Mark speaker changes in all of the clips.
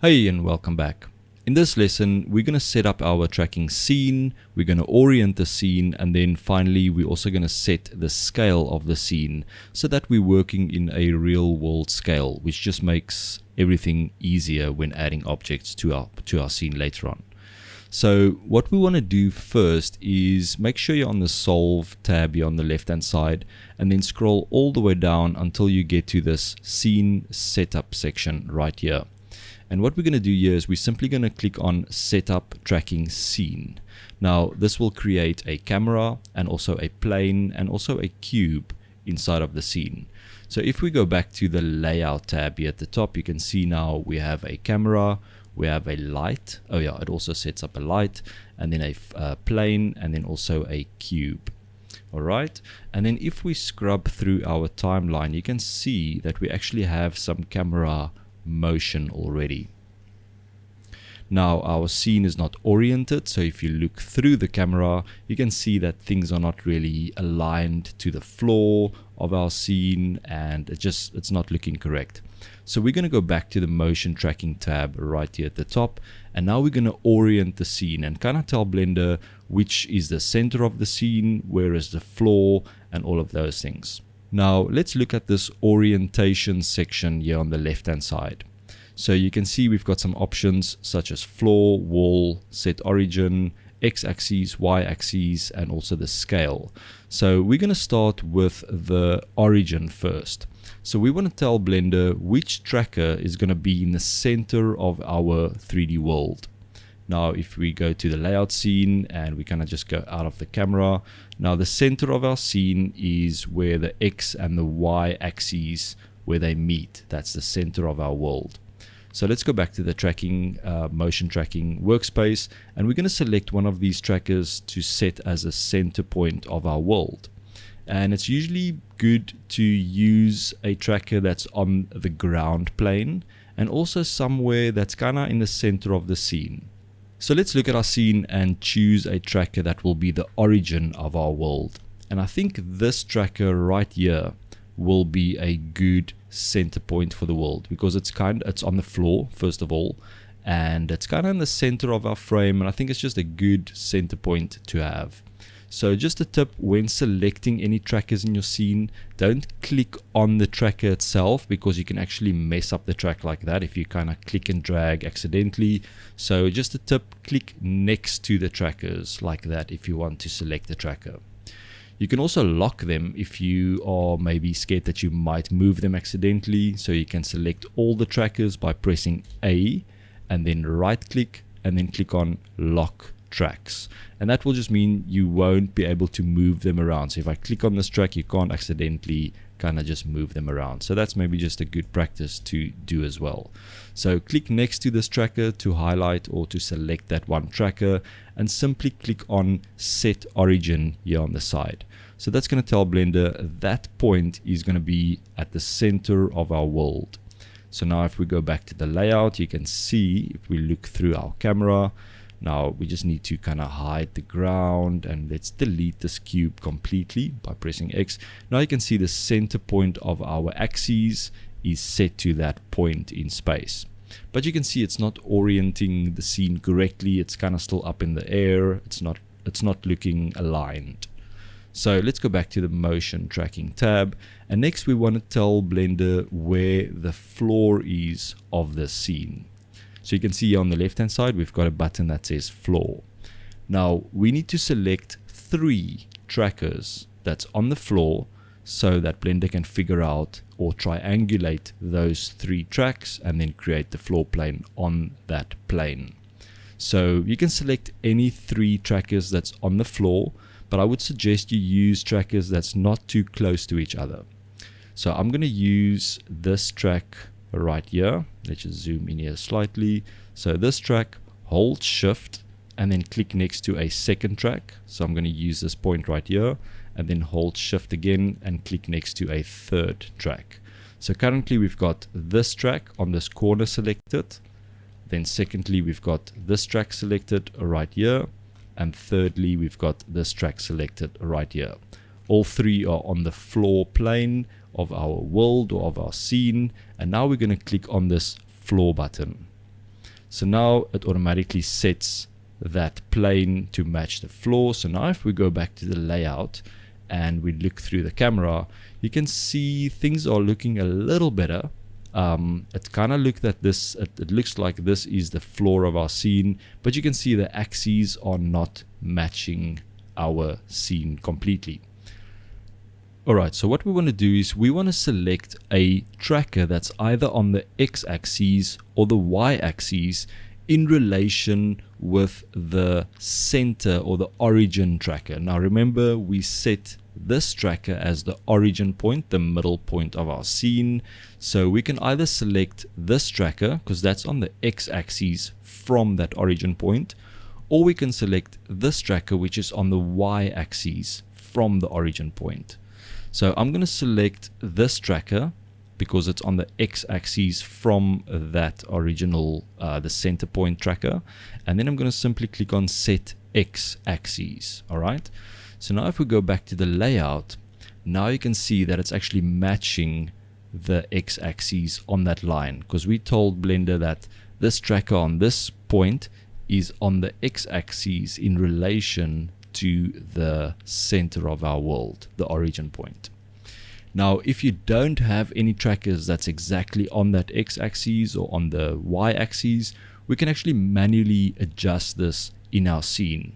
Speaker 1: Hey and welcome back. In this lesson, we're going to set up our tracking scene, we're going to orient the scene, and then finally we're also going to set the scale of the scene so that we're working in a real world scale, which just makes everything easier when adding objects to our scene later on. So what we want to do first is make sure you're on the Solve tab here on the left hand side, and then scroll all the way down until you get to this Scene Setup section right here. And what we're going to do here is we're simply going to click on Setup Tracking Scene. Now this will create a camera and also a plane and also a cube inside of the scene. So if we go back to the Layout tab here at the top, you can see now we have a camera, we have a light. Oh yeah, it also sets up a light, and then a plane, and then also a cube. Alright, and then if we scrub through our timeline, you can see that we actually have some camera motion already. Now our scene is not oriented, so if you look through the camera, you can see that things are not really aligned to the floor of our scene, and it's not looking correct. So we're going to go back to the motion tracking tab right here at the top, and now we're going to orient the scene and kind of tell Blender which is the center of the scene, where is the floor, and all of those things. Now let's look at this orientation section here on the left hand side. So you can see we've got some options such as floor, wall, set origin, x-axis, y-axis, and also the scale. So we're going to start with the origin first. So we want to tell Blender which tracker is going to be in the center of our 3D world. Now if we go to the layout scene and we kind of just go out of the camera, now the center of our scene is where the X and the Y axes, where they meet. That's the center of our world. So let's go back to the tracking, motion tracking workspace, and we're going to select one of these trackers to set as a center point of our world. And it's usually good to use a tracker that's on the ground plane and also somewhere that's kind of in the center of the scene. So let's look at our scene and choose a tracker that will be the origin of our world. And I think this tracker right here will be a good center point for the world, because it's on the floor first of all, and it's kind of in the center of our frame, and I think it's just a good center point to have. So just a tip, when selecting any trackers in your scene, don't click on the tracker itself, because you can actually mess up the track like that if you kind of click and drag accidentally. So just a tip, click next to the trackers like that if you want to select the tracker. You can also lock them if you are maybe scared that you might move them accidentally. So you can select all the trackers by pressing A and then right click and then click on Lock Tracks, and that will just mean you won't be able to move them around. So if I click on this track, you can't accidentally kind of just move them around. So that's maybe just a good practice to do as well. So click next to this tracker to highlight or to select that one tracker, and simply click on Set Origin here on the side. So that's going to tell Blender that point is going to be at the center of our world. So now if we go back to the layout, you can see if we look through our camera, now we just need to kind of hide the ground, and let's delete this cube completely by pressing X. Now you can see the center point of our axes is set to that point in space. But you can see it's not orienting the scene correctly. It's kind of still up in the air. It's not looking aligned. So let's go back to the motion tracking tab, and next we want to tell Blender where the floor is of the scene. So you can see on the left hand side we've got a button that says floor. Now we need to select 3 trackers that's on the floor so that Blender can figure out or triangulate those 3 tracks and then create the floor plane on that plane. So you can select any 3 trackers that's on the floor, but I would suggest you use trackers that's not too close to each other. So I'm going to use this track right here. Let's just zoom in here slightly. So this track, hold shift and then click next to a second track. So I'm going to use this point right here and then hold shift again and click next to a third track. So currently we've got this track on this corner selected, then secondly we've got this track selected right here, and thirdly we've got this track selected right here. All 3 are on the floor plane of our world or of our scene, and now we're going to click on this floor button. So now it automatically sets that plane to match the floor. So now if we go back to the layout and we look through the camera, you can see things are looking a little better. It kind of looked at this, it looks like this is the floor of our scene, but you can see the axes are not matching our scene completely. Alright, so what we want to do is we want to select a tracker that's either on the x-axis or the y-axis in relation with the center or the origin tracker. Now remember, we set this tracker as the origin point, the middle point of our scene. So we can either select this tracker, because that's on the x-axis from that origin point, or we can select this tracker, which is on the y-axis from the origin point. So I'm going to select this tracker because it's on the x-axis from that original, the center point tracker. And then I'm going to simply click on set x-axis. All right. So now if we go back to the layout, now you can see that it's actually matching the x-axis on that line, because we told Blender that this tracker on this point is on the x-axis in relation to the center of our world, the origin point. Now, if you don't have any trackers that's exactly on that x-axis or on the y-axis, we can actually manually adjust this in our scene.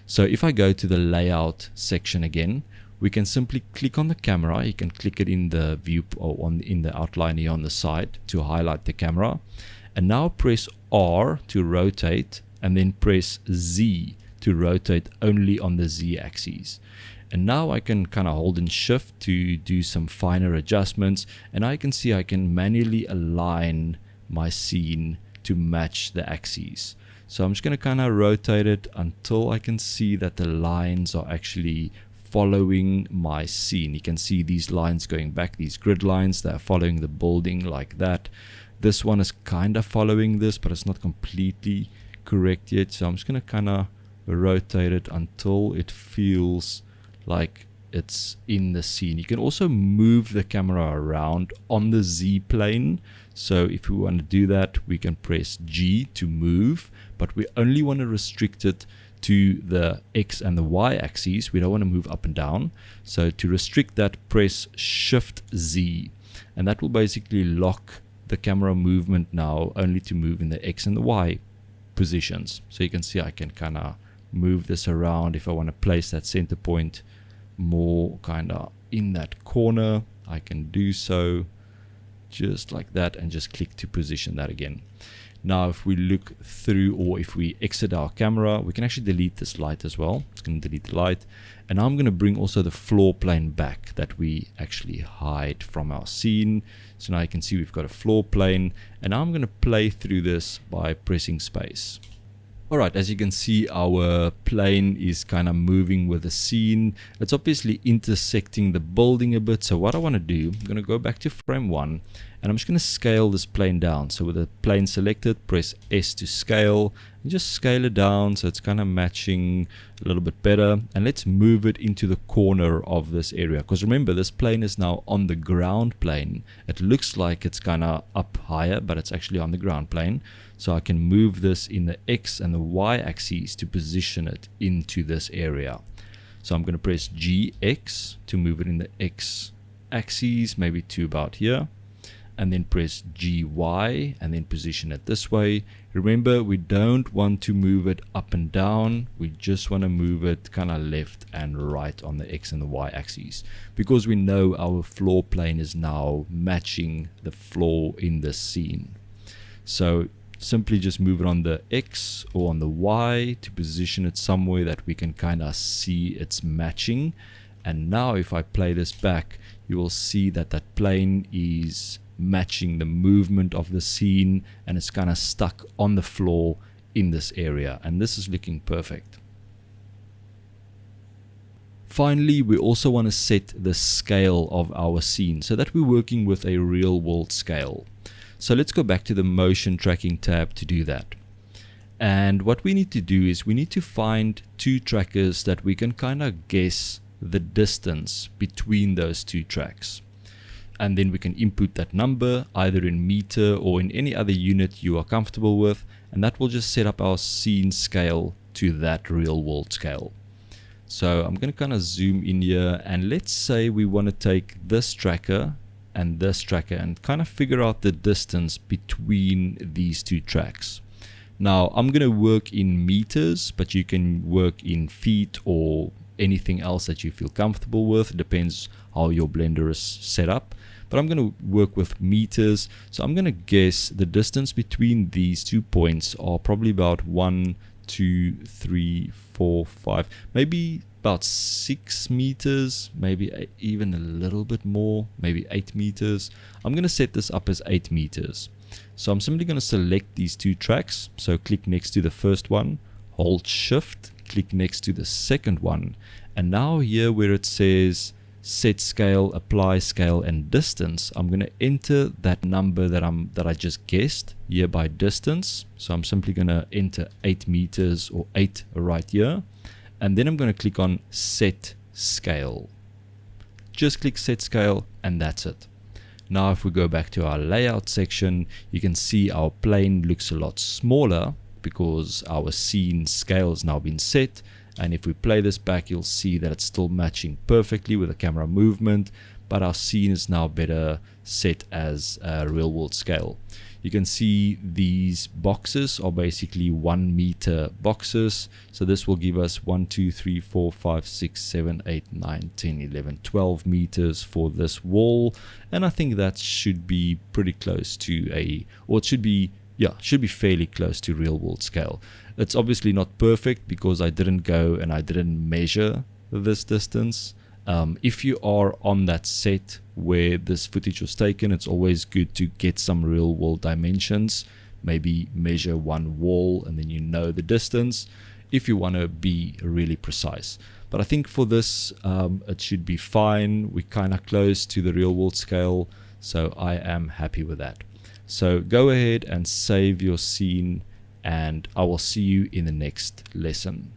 Speaker 1: So if I go to the layout section again, we can simply click on the camera. You can click it in the view or in the outline here on the side to highlight the camera. And now press R to rotate, and then press Z to rotate only on the Z axis. And now I can kind of hold in shift to do some finer adjustments, and I can see I can manually align my scene to match the axes. So I'm just going to kind of rotate it until I can see that the lines are actually following my scene. You can see these lines going back, these grid lines that are following the building like that. This one is kind of following this, but it's not completely correct yet. So I'm just going to kind of rotate it until it feels like it's in the scene. You can also move the camera around on the Z plane. So if we want to do that, we can press G to move, but we only want to restrict it to the X and the Y axes. We don't want to move up and down. So to restrict that, press Shift Z, and that will basically lock the camera movement now only to move in the X and the Y positions. So you can see I can kind of move this around. If I want to place that center point more kind of in that corner, I can do so just like that and just click to position that again. Now if we look through, or if we exit our camera, we can actually delete this light as well. It's going to delete the light, and now I'm going to bring also the floor plane back that we actually hide from our scene. So now you can see we've got a floor plane, and now I'm going to play through this by pressing space. Alright, as you can see, our plane is kind of moving with the scene. It's obviously intersecting the building a bit. So what I want to do, I'm going to go back to frame 1, and I'm just going to scale this plane down. So with the plane selected, press S to scale, and just scale it down so it's kind of matching a little bit better. And let's move it into the corner of this area, because remember, this plane is now on the ground plane. It looks like it's kind of up higher, but it's actually on the ground plane. So I can move this in the X and the Y axes to position it into this area. So I'm going to press GX to move it in the X axis, maybe to about here, and then press GY and then position it this way. Remember, we don't want to move it up and down. We just want to move it kind of left and right on the X and the Y axes, because we know our floor plane is now matching the floor in this scene. So simply just move it on the X or on the Y to position it somewhere that we can kind of see it's matching. And now if I play this back, you will see that that plane is matching the movement of the scene, and it's kind of stuck on the floor in this area, and this is looking perfect. Finally, we also want to set the scale of our scene so that we're working with a real world scale. So let's go back to the motion tracking tab to do that. And what we need to do is we need to find two trackers that we can kind of guess the distance between those two tracks. and then we can input that number either in meter or in any other unit you are comfortable with, and that will just set up our scene scale to that real world scale. So I'm going to kind of zoom in here, and let's say we want to take this tracker and kind of figure out the distance between these two tracks. Now I'm going to work in meters, but you can work in feet or anything else that you feel comfortable with. It depends how your blender is set up, but I'm going to work with meters. So I'm going to guess the distance between these 2 points are probably about 1, 2, 3, 4, 5, maybe about 6 meters, maybe even a little bit more, maybe 8 meters. I'm going to set this up as 8 meters. So I'm simply going to select these 2 tracks. So click next to the first one, hold shift, click next to the second one, and now here where it says set scale, apply scale and distance, I'm going to enter that number that I just guessed here by distance. So I'm simply going to enter 8 meters or 8 right here, and then I'm going to click on set scale. Just click set scale and that's it. Now if we go back to our layout section, you can see our plane looks a lot smaller because our scene scale has now been set. And if we play this back, you'll see that it's still matching perfectly with the camera movement, but our scene is now better set as a real world scale. You can see these boxes are basically 1 meter boxes. So this will give us 1, 2, 3, 4, 5, 6, 7, 8, 9, 10, 11, 12 meters for this wall. And I think that should be pretty close to should be fairly close to real world scale. It's obviously not perfect because I didn't go and I didn't measure this distance. If you are on that set where this footage was taken, it's always good to get some real world dimensions, maybe measure one wall and then you know the distance if you want to be really precise. But I think for this it should be fine. We're kind of close to the real world scale, so I am happy with that. So go ahead and save your scene, and I will see you in the next lesson.